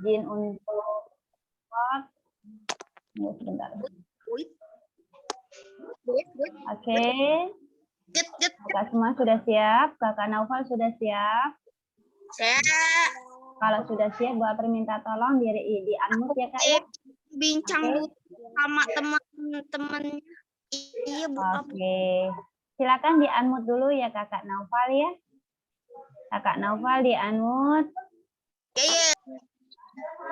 izin untuk sebentar. Oke. Kakak semua sudah siap? Kakak Naufal sudah siap? Siap. Kalau sudah siap, Bu Apri minta tolong di unmute ya Kak ya. Bincang dulu sama teman-teman. Iya, Bu. Oke. Silakan di unmute dulu ya Kakak Naufal ya. Kakak Naufal di unmute. Iya.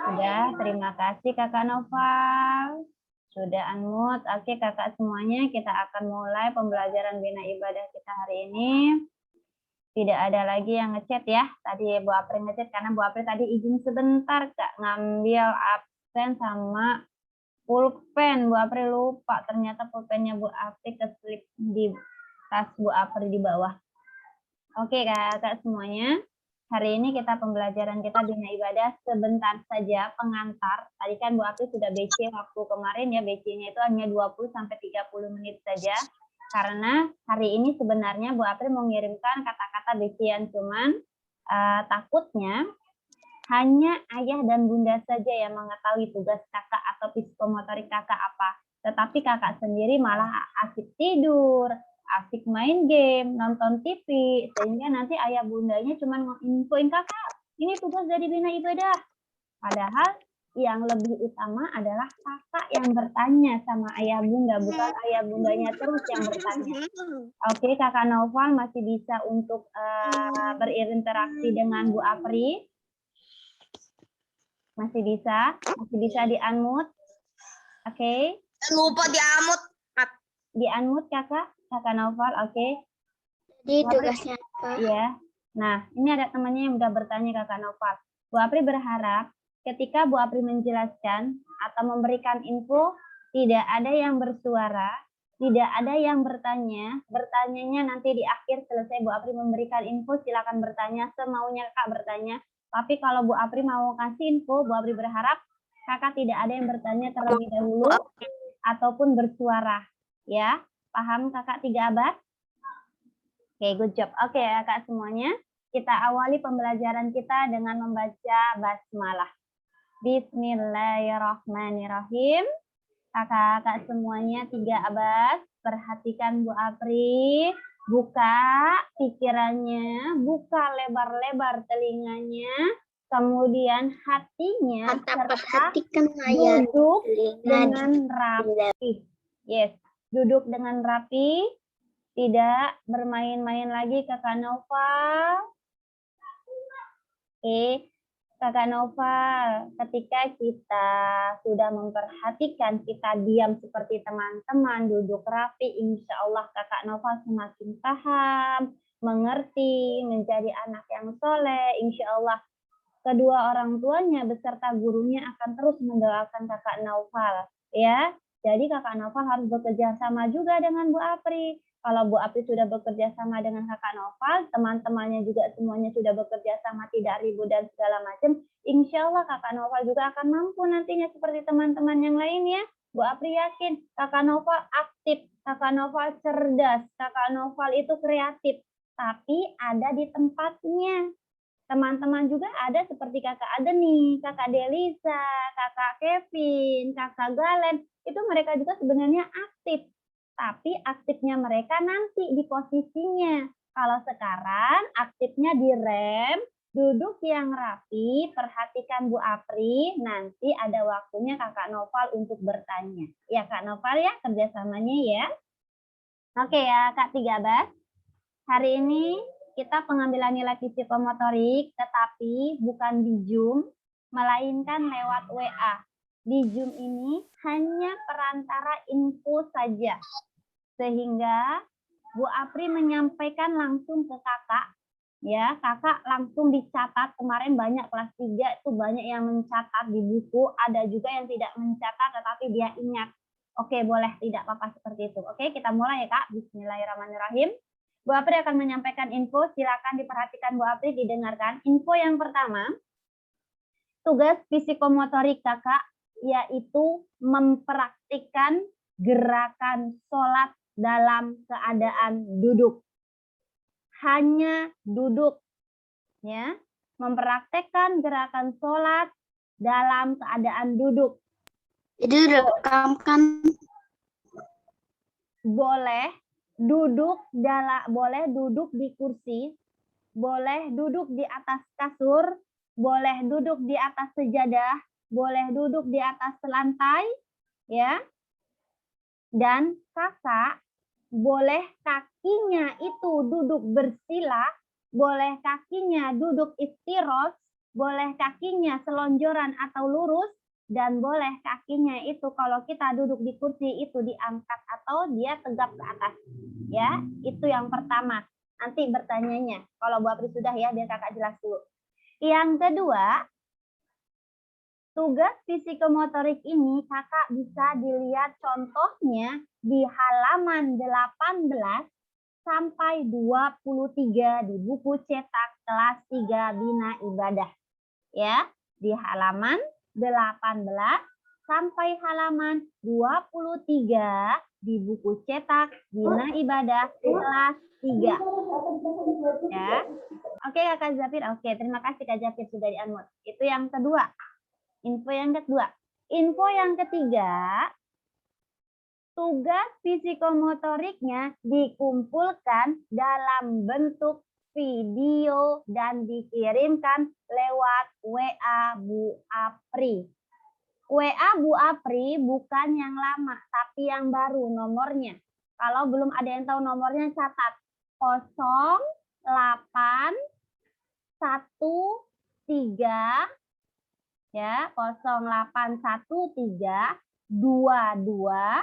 Sudah, terima kasih Kakak Naufal. Sudah unmute. Oke Kakak semuanya, kita akan mulai pembelajaran bina ibadah kita hari ini. Tidak ada lagi yang ngechat ya. Tadi Bu Apri ngechat karena Bu Apri tadi izin sebentar Kak ngambil absen sama pulpen. Bu Apri lupa, ternyata pulpennya Bu Apri keselip di tas Bu Apri di bawah. Oke Kakak semuanya. Hari ini kita pembelajaran kita bina ibadah sebentar saja pengantar. Tadi kan Bu Apri sudah BC waktu kemarin ya, BC-nya itu hanya 20-30 menit saja. Karena hari ini sebenarnya Bu Apri mengirimkan kata-kata BC-an, cuman takutnya hanya ayah dan bunda saja yang mengetahui tugas kakak atau psikomotorik kakak apa. Tetapi kakak sendiri malah asik tidur, asik main game, nonton TV, sehingga nanti ayah bundanya cuma nginfoin kakak, ini tugas dari bina ibadah. Padahal yang lebih utama adalah kakak yang bertanya sama ayah bunda, bukan ayah bundanya terus yang bertanya. Oke, Kakak Naufal masih bisa untuk berinteraksi dengan Bu Apri? Masih bisa di unmute. Oke. Lupa di unmute. Di unmute Kakak Naufal, oke. Jadi tugasnya apa? Iya. Nah, ini ada temannya yang udah bertanya Kakak Naufal. Bu Apri berharap ketika Bu Apri menjelaskan atau memberikan info, tidak ada yang bersuara, tidak ada yang bertanya. Bertanyanya nanti di akhir selesai Bu Apri memberikan info, silakan bertanya semaunya Kak bertanya. Tapi kalau Bu Apri mau kasih info, Bu Apri berharap Kakak tidak ada yang bertanya terlebih dahulu ataupun bersuara. Ya, paham Kakak 3 abad? Oke, good job. Oke, Kak semuanya, kita awali pembelajaran kita dengan membaca basmalah. Bismillahirrahmanirrahim. Kakak-kakak semuanya 3 abad, perhatikan Bu Apri, buka pikirannya, buka lebar-lebar telinganya, kemudian hatinya serta duduk dengan rapi. Yes, duduk dengan rapi. Tidak bermain-main lagi Kakak Naufal. Oke, Kakak Naufal, ketika kita sudah memperhatikan, kita diam seperti teman-teman, duduk rapi, insya Allah Kakak Naufal semakin paham, mengerti, menjadi anak yang soleh, insya Allah kedua orang tuanya beserta gurunya akan terus mendoakan Kakak Naufal. Ya, jadi Kakak Naufal harus bekerja sama juga dengan Bu Apri. Kalau Bu Apri sudah bekerja sama dengan Kakak Naufal, teman-temannya juga semuanya sudah bekerja sama, tidak ribut dan segala macam, insya Allah Kakak Naufal juga akan mampu nantinya seperti teman-teman yang lain ya. Bu Apri yakin Kakak Naufal aktif, Kakak Naufal cerdas, Kakak Naufal itu kreatif, tapi ada di tempatnya. Teman-teman juga ada seperti Kakak Adeni, Kakak Delisa, Kakak Kevin, Kakak Galen, itu mereka juga sebenarnya aktif. Tapi aktifnya mereka nanti di posisinya. Kalau sekarang aktifnya di rem, duduk yang rapi, perhatikan Bu Apri, nanti ada waktunya Kakak Naufal untuk bertanya. Ya Kak Naufal ya, kerjasamanya ya. Oke ya Kak Tigabas, hari ini kita pengambilan nilai psikomotorik, tetapi bukan di Zoom, melainkan lewat WA. Di Zoom ini hanya perantara info saja. Sehingga Bu Apri menyampaikan langsung ke kakak. Ya, kakak langsung dicatat. Kemarin banyak kelas 3 itu banyak yang mencatat di buku. Ada juga yang tidak mencatat tetapi dia ingat. Oke, boleh tidak apa-apa seperti itu. Oke, kita mulai ya Kak. Bismillahirrahmanirrahim. Bu Apri akan menyampaikan info, silakan diperhatikan Bu Apri, didengarkan. Info yang pertama, tugas psikomotorik kakak yaitu mempraktikkan gerakan sholat dalam keadaan duduk. Hanya duduk, ya. Mempraktikkan gerakan sholat dalam keadaan duduk. Jadi rekam kan? Boleh duduk di kursi, boleh duduk di atas kasur, boleh duduk di atas sejadah, boleh duduk di atas lantai, ya. Dan kakak boleh kakinya itu duduk bersila, boleh kakinya duduk istiros, boleh kakinya selonjoran atau lurus, dan boleh kakinya itu kalau kita duduk di kursi itu diangkat atau dia tegap ke atas. Ya, itu yang pertama. Nanti bertanyanya. Kalau Bu Apri sudah ya, biar kakak jelas dulu. Yang kedua, tugas psikomotorik ini kakak bisa dilihat contohnya di halaman 18 sampai 23 di buku cetak kelas 3 Bina Ibadah. Ya, di halaman 18 sampai halaman 23 di buku cetak Bina Ibadah kelas 3. Ya. Oke, Kak Zafir. Oke, terima kasih Kak Zafir sudah di-unmute. Itu yang kedua. Info yang kedua. Info yang ketiga, tugas psikomotoriknya dikumpulkan dalam bentuk video dan dikirimkan lewat WA Bu Apri. WA Bu Apri bukan yang lama, tapi yang baru nomornya. Kalau belum ada yang tahu nomornya, catat 0813 ya 0813 22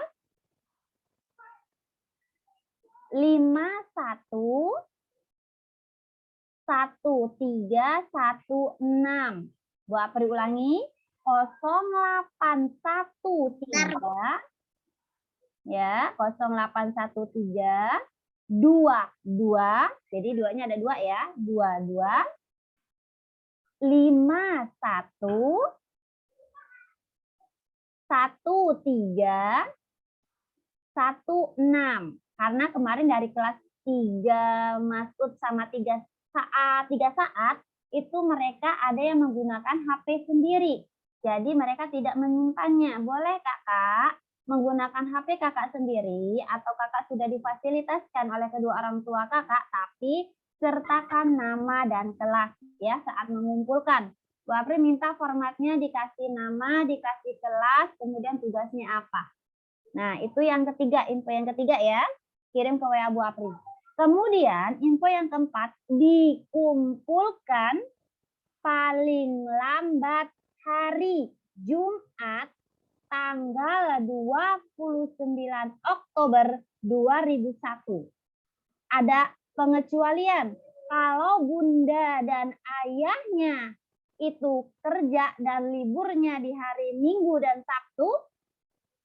51 1316. Bu Apri ulangi 0813 ya 0813 22, jadi duanya ada 2 ya, 22 51 1316. Karena kemarin dari kelas 3 Masud sama 3 saat itu mereka ada yang menggunakan HP sendiri. Jadi mereka tidak menyimpannya. Boleh Kakak menggunakan HP kakak sendiri atau kakak sudah difasilitaskan oleh kedua orang tua kakak, tapi sertakan nama dan kelas ya saat mengumpulkan. Bu Apri minta formatnya dikasih nama, dikasih kelas, kemudian tugasnya apa. Nah, itu yang ketiga, info yang ketiga ya. Kirim ke WA Bu Apri. Kemudian info yang keempat, dikumpulkan paling lambat hari Jumat tanggal 29 Oktober 2001. Ada pengecualian. Kalau bunda dan ayahnya itu kerja dan liburnya di hari Minggu dan Sabtu,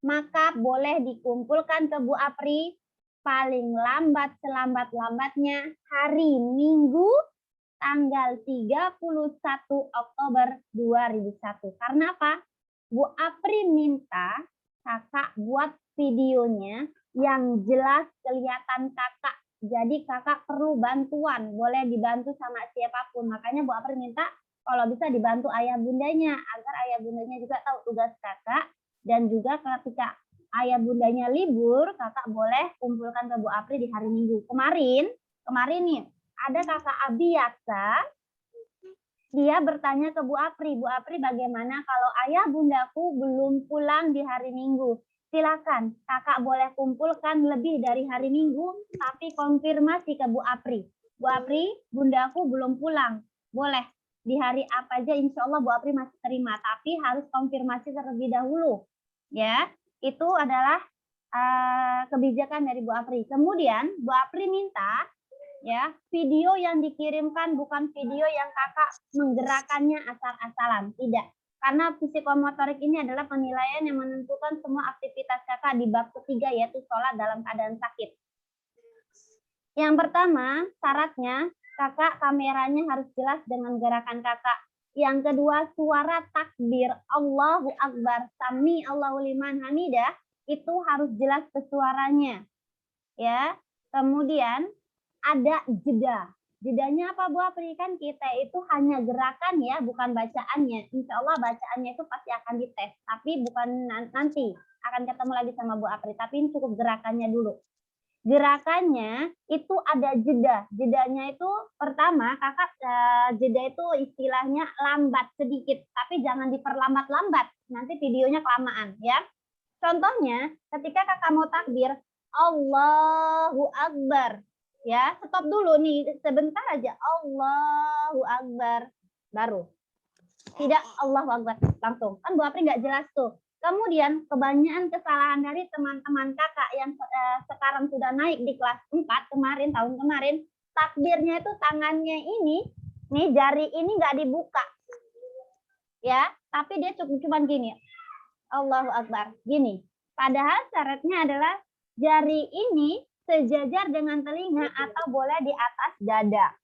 maka boleh dikumpulkan ke Bu Apri paling lambat selambat-lambatnya hari Minggu tanggal 31 Oktober 2001. Karena apa? Bu Apri minta kakak buat videonya yang jelas kelihatan kakak. Jadi kakak perlu bantuan, boleh dibantu sama siapapun. Makanya Bu Apri minta kalau bisa dibantu ayah bundanya, agar ayah bundanya juga tahu tugas kakak. Dan juga ketika ayah bundanya libur, kakak boleh kumpulkan ke Bu Apri di hari Minggu. Kemarin nih, ada kakak Abiyasa. Dia bertanya ke Bu Apri bagaimana kalau ayah bundaku belum pulang di hari Minggu? Silakan, kakak boleh kumpulkan lebih dari hari Minggu, tapi konfirmasi ke Bu Apri. Bu Apri, bundaku belum pulang. Boleh, di hari apa aja insya Allah Bu Apri masih terima, tapi harus konfirmasi terlebih dahulu. Ya, itu adalah kebijakan dari Bu Apri. Kemudian Bu Apri minta ya, video yang dikirimkan bukan video yang kakak menggerakkannya asal-asalan, tidak. Karena psikomotorik ini adalah penilaian yang menentukan semua aktivitas kakak di bab ketiga, yaitu sholat dalam keadaan sakit. Yang pertama, syaratnya kakak kameranya harus jelas dengan gerakan kakak. Yang kedua, suara takbir Allahu Akbar, Sami Allahu liman hamidah, itu harus jelas ke suaranya. Ya. Kemudian ada jeda. Jedanya apa Bu Apri? Kan kita itu hanya gerakan ya, bukan bacaannya. Insya Allah bacaannya itu pasti akan dites, tapi bukan nanti. Akan ketemu lagi sama Bu Apri, tapi ini cukup gerakannya dulu. Gerakannya itu ada jeda. Jedanya itu pertama kakak jeda itu istilahnya lambat sedikit, tapi jangan diperlambat-lambat. Nanti videonya kelamaan ya. Contohnya ketika kakak mau takbir, Allahu Akbar. Ya, stop dulu nih sebentar aja. Allahu Akbar. Baru. Tidak Allahu Akbar langsung. Kan Bu Apri nggak jelas tuh. Kemudian kebanyakan kesalahan dari teman-teman kakak yang sekarang sudah naik di kelas 4 kemarin, tahun kemarin, takbirnya itu tangannya ini, nih jari ini nggak dibuka. Ya, tapi dia cuman gini. Allahu Akbar. Gini. Padahal syaratnya adalah jari ini sejajar dengan telinga atau boleh di atas dada.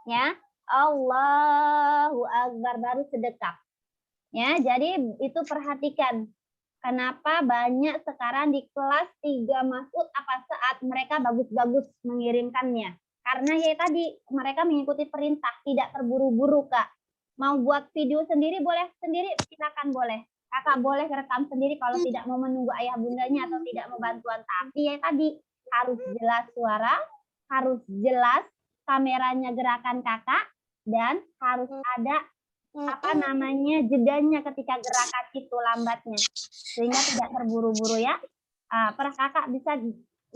Ya, Allahu Akbar baru sedekap. Ya, jadi itu perhatikan. Kenapa banyak sekarang di kelas 3 Mas'ud apa saat mereka bagus-bagus mengirimkannya. Karena ya tadi mereka mengikuti perintah, tidak terburu-buru, Kak. Mau buat video sendiri boleh sendiri, silakan boleh. Kakak boleh rekam sendiri kalau tidak mau menunggu ayah bundanya atau tidak mau bantuan. Tapi ya tadi harus jelas suara, harus jelas kameranya gerakan kakak, dan harus ada jedanya ketika gerakan itu lambatnya. Sehingga tidak terburu-buru ya. Kakak bisa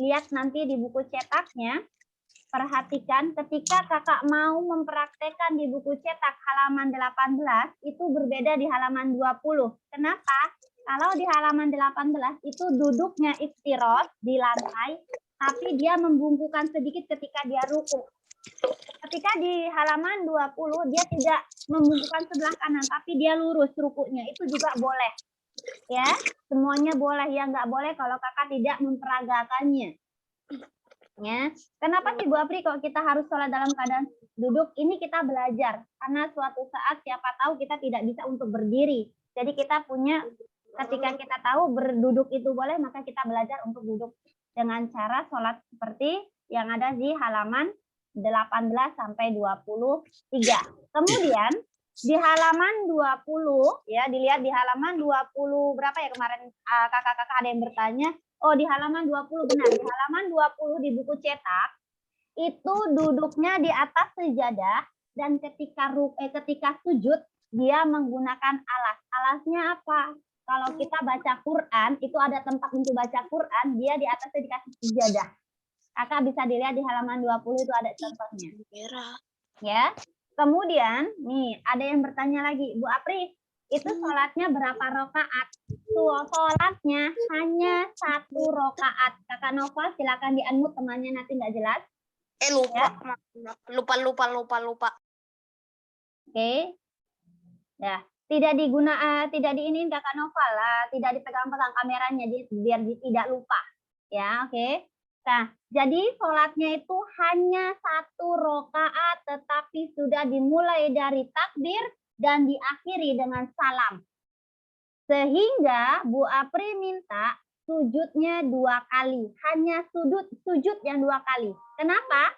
lihat nanti di buku cetaknya. Perhatikan ketika kakak mau mempraktekkan di buku cetak halaman 18 itu berbeda di halaman 20. Kenapa? Kalau di halaman 18 itu duduknya iftirosh di lantai, tapi dia membungkukkan sedikit ketika dia ruku. Ketika di halaman 20 dia tidak membungkukkan sebelah kanan, tapi dia lurus rukunya. Itu juga boleh. Ya, semuanya boleh. Yang nggak boleh kalau kakak tidak memperagakannya. Ya, kenapa sih Bu Apri kok kita harus sholat dalam keadaan duduk? Ini kita belajar karena suatu saat siapa tahu kita tidak bisa untuk berdiri. Jadi kita punya ketika kita tahu berduduk itu boleh, maka kita belajar untuk duduk dengan cara sholat seperti yang ada di halaman 18 sampai 23. Kemudian di halaman 20 ya, dilihat di halaman 20 berapa ya kemarin kakak-kakak ada yang bertanya. Oh, di halaman 20 benar. Di halaman 20 di buku cetak itu duduknya di atas sejadah dan ketika sujud dia menggunakan alas. Alasnya apa? Kalau kita baca Quran, itu ada tempat untuk baca Quran, dia di atasnya dikasih sejadah. Kakak bisa dilihat di halaman 20 itu ada contohnya. Ya. Kemudian, nih ada yang bertanya lagi, Bu Apri, itu sholatnya berapa rakaat? Sholatnya hanya 1 rakaat. Kakak Nova silakan di-unmute temannya nanti nggak jelas. Lupa. Oke. Ya, tidak diinin Kakak Nova lah, tidak dipegang-pegang kameranya biar tidak lupa. Ya, oke. Nah, jadi sholatnya itu hanya 1 rakaat, tetapi sudah dimulai dari takbir dan diakhiri dengan salam. Sehingga Bu Apri minta sujudnya 2 kali. Hanya sujud yang 2 kali. Kenapa?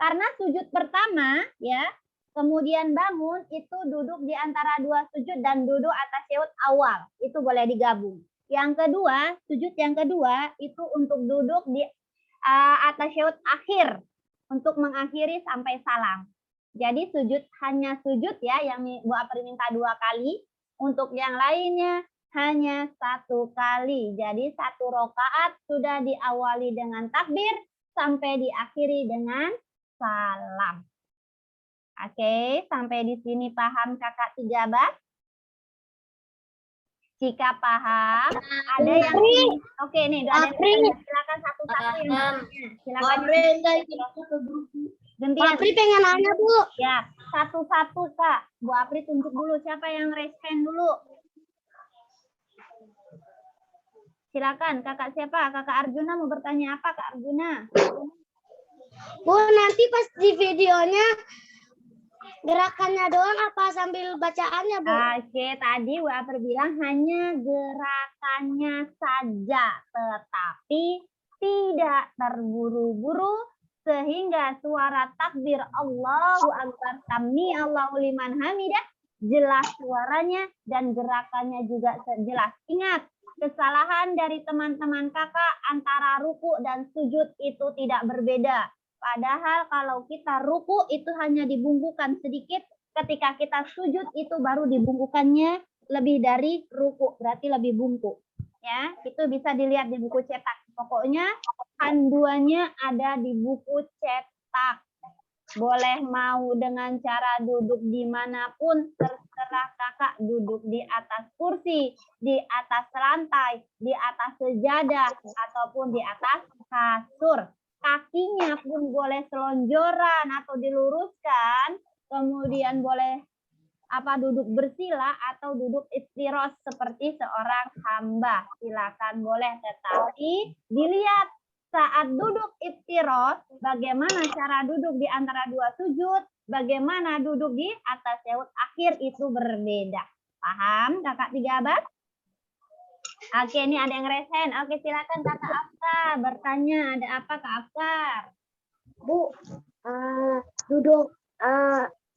Karena sujud pertama ya, kemudian bangun itu duduk di antara 2 sujud dan duduk atas tasyahud awal. Itu boleh digabung. Yang kedua, sujud yang kedua itu untuk duduk di atas tasyahud akhir untuk mengakhiri sampai salam. Jadi hanya sujud ya yang Bu Apri minta 2 kali. Untuk yang lainnya hanya 1 kali. Jadi 1 rakaat sudah diawali dengan takbir sampai diakhiri dengan salam. Oke, sampai di sini paham Kakak Tijabat? Jika paham, ada yang oke nih, ada yang bertanya. Silakan satu-satu yang bertanya. Silakan. Gantian. Apri pengen nanya, Bu. Ya, satu-satu Kak. Bu Apri tunjuk dulu siapa yang raise hand dulu. Silakan, Kakak siapa? Kakak Arjuna mau bertanya apa, Kak Arjuna? Bu, nanti pas di videonya gerakannya doang apa sambil bacaannya, Bu? Oke, tadi Bu Apri bilang hanya gerakannya saja, tetapi tidak terburu-buru, sehingga suara takbir Allahu Akbar, sami Allahu liman hamidah jelas suaranya dan gerakannya juga jelas. Ingat, kesalahan dari teman-teman kakak antara ruku dan sujud itu tidak berbeda. Padahal kalau kita ruku itu hanya dibungkukan sedikit, ketika kita sujud itu baru dibungkukannya lebih dari ruku, berarti lebih bungkuk. Ya, itu bisa dilihat di buku cetak. Pokoknya panduannya ada di buku cetak. Boleh mau dengan cara duduk dimanapun, terserah kakak, duduk di atas kursi, di atas lantai, di atas sejadah, ataupun di atas kasur. Kakinya pun boleh selonjoran atau diluruskan, kemudian boleh duduk bersila atau duduk istiros seperti seorang hamba. Silakan boleh, tetapi dilihat saat duduk iftirosh, bagaimana cara duduk di antara dua sujud, bagaimana duduk di atas syahud akhir itu berbeda. Paham kakak 3 abad? Oke, ini ada yang resen. Oke, silakan kakak Afkar bertanya. Ada apa kak Afkar? Bu,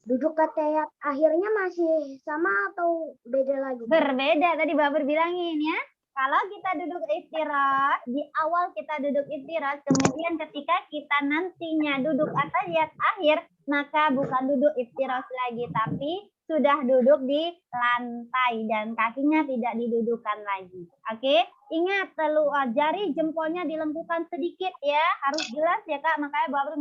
duduk tahiyat akhirnya masih sama atau beda lagi? Berbeda, tadi Bapak bilangin ya. Kalau kita duduk istirahat, di awal kita duduk istirahat, kemudian ketika kita nantinya duduk tahiyat akhir, maka bukan duduk istirahat lagi, tapi sudah duduk di lantai dan kakinya tidak didudukkan lagi. Oke, ingat jari jempolnya dilengkungkan sedikit ya, harus jelas ya kak. Makanya Bapak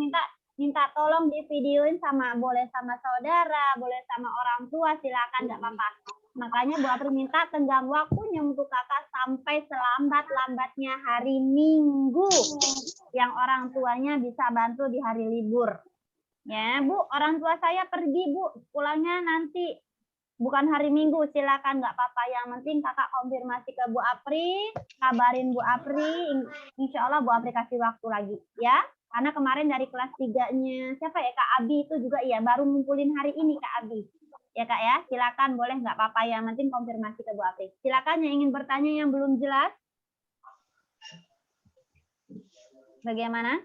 minta tolong di videoin boleh sama saudara, boleh sama orang tua, silakan nggak apa-apa. Makanya Bu April minta tenggang waktunya untuk kakak sampai selambat-lambatnya hari Minggu yang orang tuanya bisa bantu di hari libur. Ya Bu, orang tua saya pergi Bu, pulangnya nanti bukan hari Minggu, silakan nggak apa-apa. Yang penting kakak konfirmasi ke Bu Apri, kabarin Bu Apri, insya Allah Bu Apri kasih waktu lagi ya. Karena kemarin dari kelas 3-nya siapa ya Kak Abi itu juga iya baru ngumpulin hari ini Kak Abi. Ya Kak ya, silakan boleh nggak apa-apa, yang penting konfirmasi ke Bu Apri. Silakan yang ingin bertanya yang belum jelas. Bagaimana?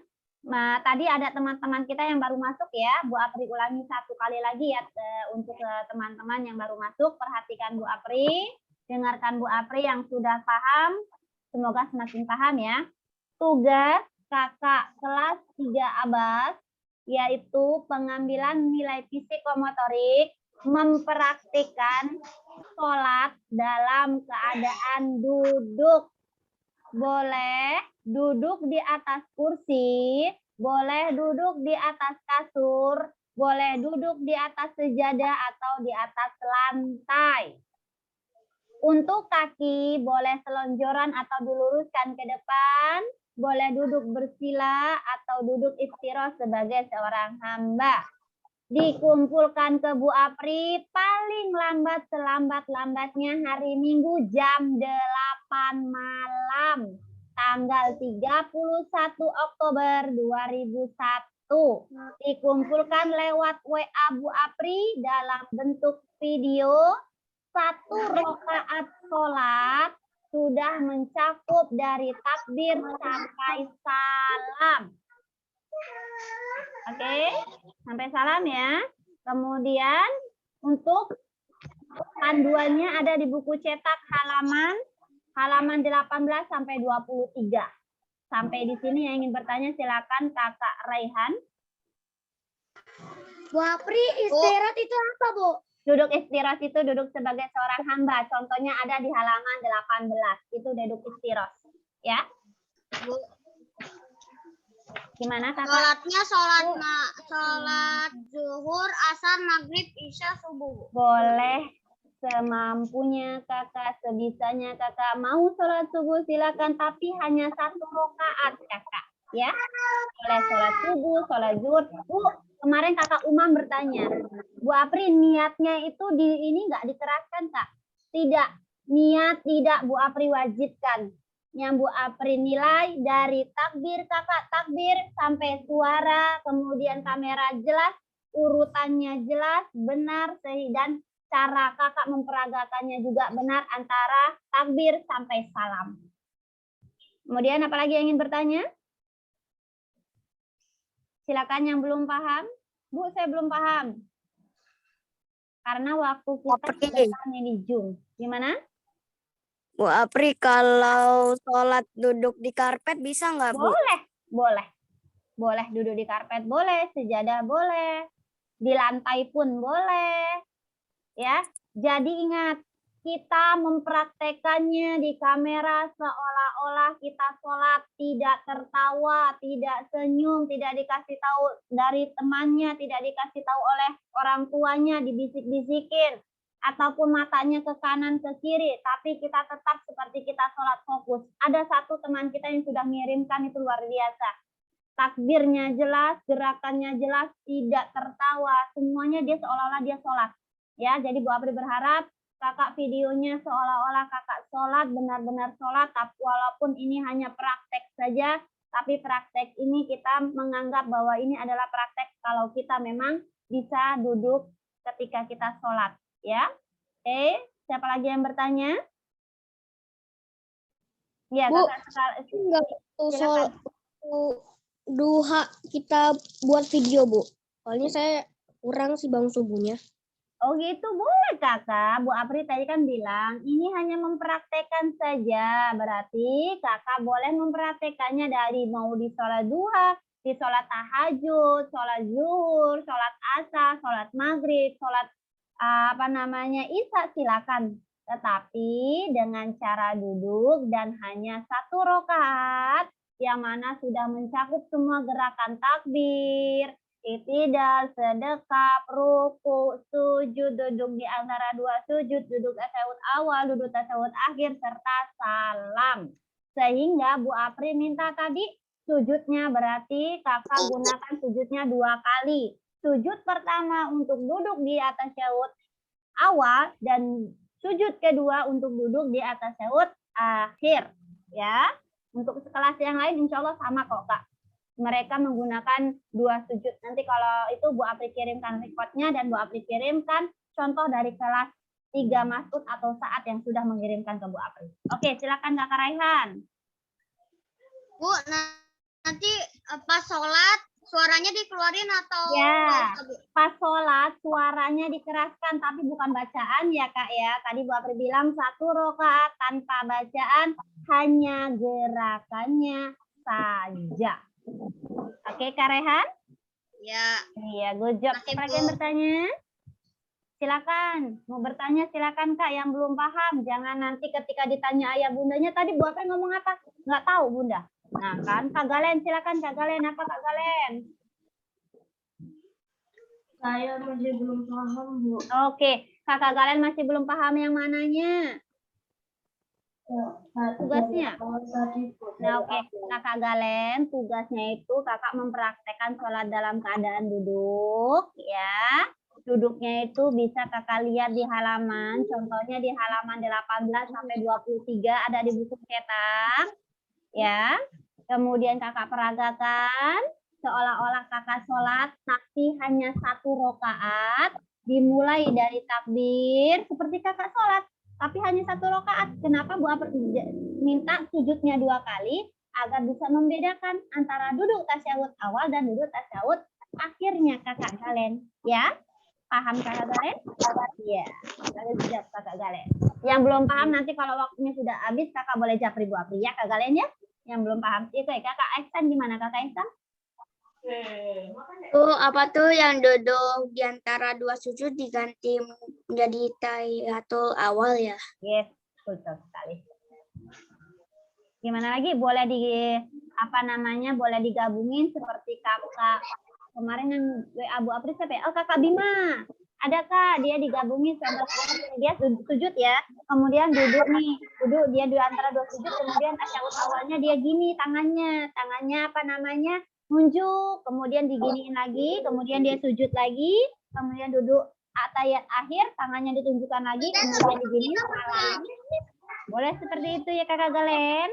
Nah, tadi ada teman-teman kita yang baru masuk ya, Bu Apri ulangi 1 kali lagi ya untuk teman-teman yang baru masuk. Perhatikan Bu Apri, dengarkan Bu Apri yang sudah paham, semoga semakin paham ya. Tugas kakak kelas 3 Abas yaitu pengambilan nilai psikomotorik, mempraktikkan sholat dalam keadaan duduk. Boleh duduk di atas kursi, boleh duduk di atas kasur, boleh duduk di atas sejadah atau di atas lantai. Untuk kaki boleh selonjoran atau diluruskan ke depan, boleh duduk bersila atau duduk istirahat sebagai seorang hamba. Dikumpulkan ke Bu Apri paling lambat selambat-lambatnya hari Minggu jam 8 malam tanggal 31 Oktober 2001. Dikumpulkan lewat WA Bu Apri dalam bentuk video. 1 rakaat sholat sudah mencakup dari takbir sampai salam. Oke, sampai salam ya. Kemudian untuk panduannya ada di buku cetak halaman 18 sampai 23. Sampai di sini yang ingin bertanya silakan Kakak Raihan. Bu Apri, istirahat itu apa, Bu? Duduk istirahat itu duduk sebagai seorang hamba. Contohnya ada di halaman 18. Itu duduk istirahat. Ya. Bu. Gimana kakak? Sholatnya sholat zuhur, asar, maghrib, isya, subuh. Boleh semampunya kakak, sebisanya kakak. Mau sholat subuh silakan, tapi hanya 1 rakaat kakak. Ya, boleh sholat subuh, sholat zuhur. Bu, kemarin kakak Umam bertanya, Bu Apri niatnya itu ini nggak dikeraskan kak? Tidak, niat tidak Bu Apri wajibkan. Yang Bu Apri nilai dari takbir kakak, takbir sampai suara, kemudian kamera jelas, urutannya jelas, benar, dan cara kakak memperagakannya juga benar antara takbir sampai salam. Kemudian apalagi yang ingin bertanya? Silakan yang belum paham. Bu, saya belum paham. Karena waktu kita besar nih di Zoom. Gimana? Bu Apri, kalau sholat duduk di karpet bisa nggak, Bu? Boleh, boleh. Boleh duduk di karpet, boleh. Sejadah boleh. Di lantai pun boleh. Ya, jadi ingat, kita mempraktekannya di kamera seolah-olah kita sholat, tidak tertawa, tidak senyum, tidak dikasih tahu dari temannya, tidak dikasih tahu oleh orang tuanya, dibisik-bisikin, ataupun matanya ke kanan, ke kiri, tapi kita tetap seperti kita sholat fokus. Ada satu teman kita yang sudah mengirimkan, itu luar biasa. Takbirnya jelas, gerakannya jelas, tidak tertawa, semuanya dia seolah-olah dia sholat. Ya, jadi Bu Apri berharap kakak videonya seolah-olah kakak sholat, benar-benar sholat, tapi walaupun ini hanya praktek saja, tapi praktek ini kita menganggap bahwa ini adalah praktek kalau kita memang bisa duduk ketika kita sholat. Ya, oke, siapa lagi yang bertanya? Ya, Bu, kakak enggak sholat duha kita buat video, Bu. Soalnya saya kurang sih bangun subuhnya. Oh gitu, boleh kakak. Bu Apri tadi kan bilang, ini hanya mempraktekkan saja. Berarti kakak boleh mempraktekannya dari mau di sholat duha, di sholat tahajud, sholat zuhur, sholat asar, sholat maghrib, sholat isya, silakan. Tetapi dengan cara duduk dan hanya 1 rakaat, yang mana sudah mencakup semua gerakan takbir, I'tidal, sedekap, ruku, sujud, duduk di antara 2 sujud, duduk tasyahud awal, duduk tasyahud akhir, serta salam. Sehingga Bu Apri minta tadi sujudnya, berarti kakak gunakan sujudnya 2 kali. Sujud pertama untuk duduk di atas tasyahud awal dan sujud kedua untuk duduk di atas tasyahud akhir. Ya, untuk kelas yang lain insya Allah sama kok Kak. Mereka menggunakan 2 sujud. Nanti kalau itu Bu Apri kirimkan recordnya dan Bu Apri kirimkan contoh dari kelas 3 Mas'ud atau Saat yang sudah mengirimkan ke Bu Apri. Oke, silakan Kakak Raihan. Bu, nanti pas sholat suaranya dikeluarin atau ya, pas sholat suaranya dikeraskan tapi bukan bacaan ya Kak ya. Tadi Bu Apri bilang 1 rakaat tanpa bacaan, hanya gerakannya saja. Oke, Kak Rehan? Ya. Iya, good job. Siapa lagi yang bertanya? Silakan. Mau bertanya silakan Kak yang belum paham. Jangan nanti ketika ditanya ayah bundanya tadi Bu Apri ngomong apa? Nggak tahu Bunda. Nah kan, Kak Galen silakan Kak Galen. Apa Kak Galen? Saya masih belum paham, Bu. Oke, Kakak Galen masih belum paham yang mananya? Tugasnya. Nah, oke. Kakak Galen, tugasnya itu kakak mempraktekkan sholat dalam keadaan duduk, ya. Duduknya itu bisa kakak lihat di halaman, contohnya di halaman 18 sampai 23 ada di buku cetak, ya. Kemudian kakak peragakan, seolah-olah kakak sholat, tapi hanya 1 rakaat, dimulai dari takbir, seperti kakak sholat. Tapi hanya 1 rakaat. Kenapa Bu Apri minta sujudnya 2 kali agar bisa membedakan antara duduk tasyahud awal dan duduk tasyahud akhirnya Kakak Galen, ya? Paham Kakak Galen? Iya. Jawab Kakak Galen. Yang belum paham nanti kalau waktunya sudah habis Kakak boleh japri Bu Apri ya Kak Galen ya? Yang belum paham itu ya Kakak Ihsan gimana Kakak Ihsan? Apa tuh yang duduk di antara 2 sujud diganti menjadi tahiyatul awal ya? Yes, betul sekali. Gimana lagi? Boleh boleh digabungin seperti kakak kemarin yang WA Bu Apri siapa ya? Oh, Kakak Bima. Ada Kak, dia digabungin dia sujud ya. Kemudian duduk dia di antara 2 sujud, kemudian tasyahud awalnya dia gini tangannya nunjuk, kemudian diginiin lagi, kemudian dia sujud lagi, kemudian duduk atayat akhir, tangannya ditunjukkan lagi, kemudian diginiin salam. Boleh seperti itu ya Kakak Galen?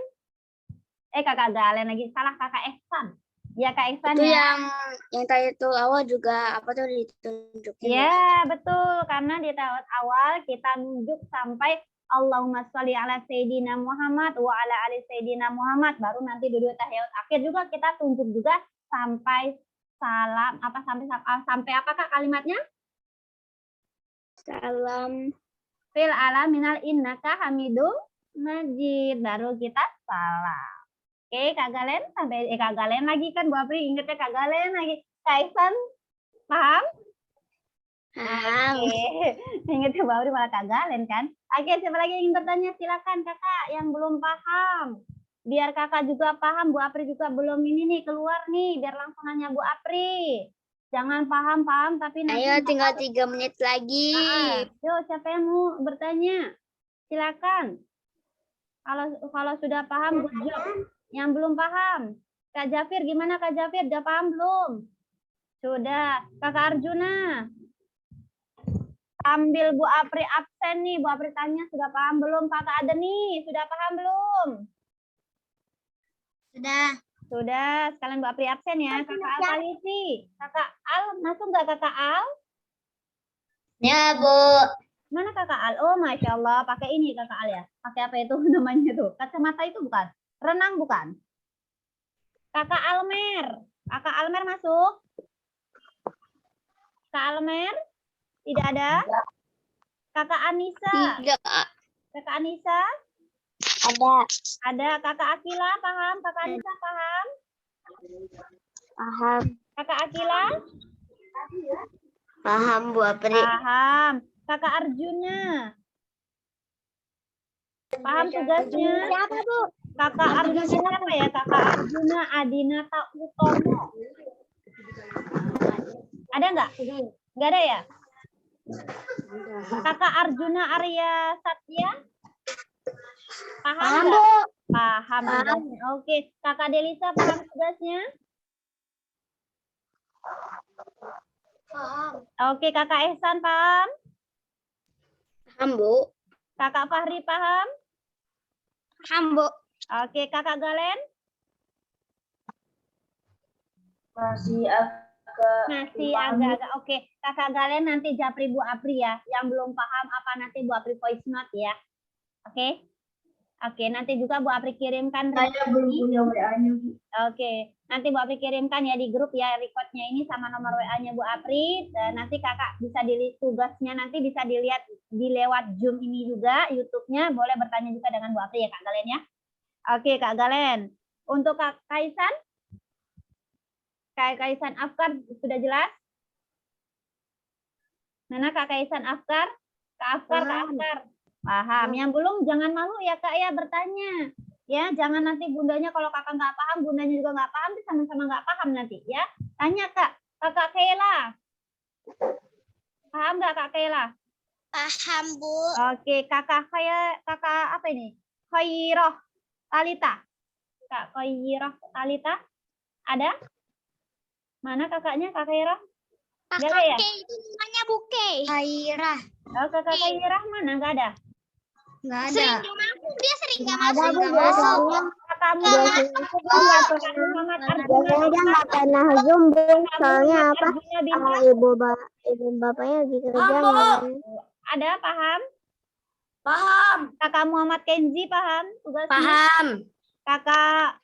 Kakak Galen lagi, salah Kakak Ihsan. Ya Kak Ihsan ya. Yang tahiyatul awal juga apa tuh ditunjukin? Ya, betul. Karena di tahiyatul awal kita nunjuk sampai Allahumma sholli ala Sayyidina Muhammad wa ala ali Sayyidina Muhammad. Baru nanti duduk tahiyat akhir juga kita tunjuk juga sampai salam apa sampai apa Kak kalimatnya? Salam. Fil alaminal innaka hamidum majid. Baru kita salam. Oke, Kak Galen sampai Kak Galen lagi kan Bu Apri ingetnya Kak Galen lagi. Kak Ihsan paham? Oke. Ingetnya Bu Apri malah Kak Galen kan? Oke, siapa lagi yang ingin bertanya? Silakan Kakak yang belum paham. Biar Kakak juga paham, Bu Apri juga belum ini nih keluar nih, biar langsung nanya Bu Apri. Jangan paham-paham tapi nanti Ayo tinggal 3 menit lagi. Yuk, siapa yang mau bertanya? Silakan. Kalau sudah paham, good job. Yang belum paham, Kak Jafir gimana Kak Jafir? Udah paham belum? Sudah. Kakak Arjuna. Sambil Bu Apri absen nih, Bu Apri tanya sudah paham belum? Kakak ada nih, sudah paham belum? Sudah. Sudah. Sekalian Bu Apri absen ya. Kakak Al Kalisi. Kakak Al, masuk nggak Kakak Al? Ya, Bu. Mana Kakak Al? Oh, Masya Allah. Pakai ini Kakak Al ya? Pakai apa itu namanya tuh? Kacamata itu bukan? Renang bukan? Kakak Almer. Kakak Almer masuk? Kak Almer? Tidak ada? Kakak Anissa? Tidak. Kakak Anissa? Ada. Ada. Kakak Akila paham? Kakak Anissa paham? Paham. Kakak Akila? Paham, Bu Apri. Paham. Kakak Arjuna? Paham tugasnya? Siapa, Bu? Kakak Arjuna siapa ya? Kakak Arjuna Adinata Utomo. Ada nggak? Nggak ada ya? Kakak Arjuna Arya Satya? Paham nggak? Bu. Paham tugasnya. Oke. Kakak Delisa paham tugasnya? Paham. Oke. Kakak Ehsan paham? Paham, Bu. Kakak Fahri paham? Paham, Bu. Oke. Kakak Galen? Masih Masih agak-agak. Oke. Kakak Galen nanti japri Bu Apri ya. Yang belum paham apa nanti Bu Apri voice note ya. Oke. Oke, nanti juga Bu Apri kirimkan. Saya belum punya WA-nya. Oke, nanti Bu Apri kirimkan ya di grup ya recordnya ini sama nomor WA-nya Bu Apri. Dan nanti kakak bisa dilihat tugasnya nanti bisa dilihat di lewat Zoom ini juga YouTube-nya. Boleh bertanya juga dengan Bu Apri ya Kak Galen ya. Oke Kak Galen. Untuk Kak Kaisan? Kak Kaisan Afkar sudah jelas? Mana Kak Kaisan Afkar? Kak Afkar, Kak Afkar. Paham. Yang belum jangan malu ya Kak ya bertanya. Ya, jangan nanti bundanya kalau kakak nggak paham, bundanya juga nggak paham, sama-sama nggak paham nanti ya. Tanya Kak, Kakak Kayla. Paham nggak Kak Kayla? Paham, Bu. Oke, Kakak apa ini? Khairah Talita. Kak Khairah Talita. Ada? Mana kakaknya Kak Khairah? Nggak ada ya? itu namanya Buke. Khairah. Oh, Kakak Khairah mana? Nggak ada? Nggak ada. Sering nggak masuk, dia sering nggak Nggak masuk. ada, Nggak masuk. Kakak Muhammad Biasanya dia nggak pernah zoom, Bu. Soalnya apa? Ibu bapaknya lagi kerja. Ada paham? Paham. Kakak Muhammad Kenzi paham tugasnya? Paham. Kakak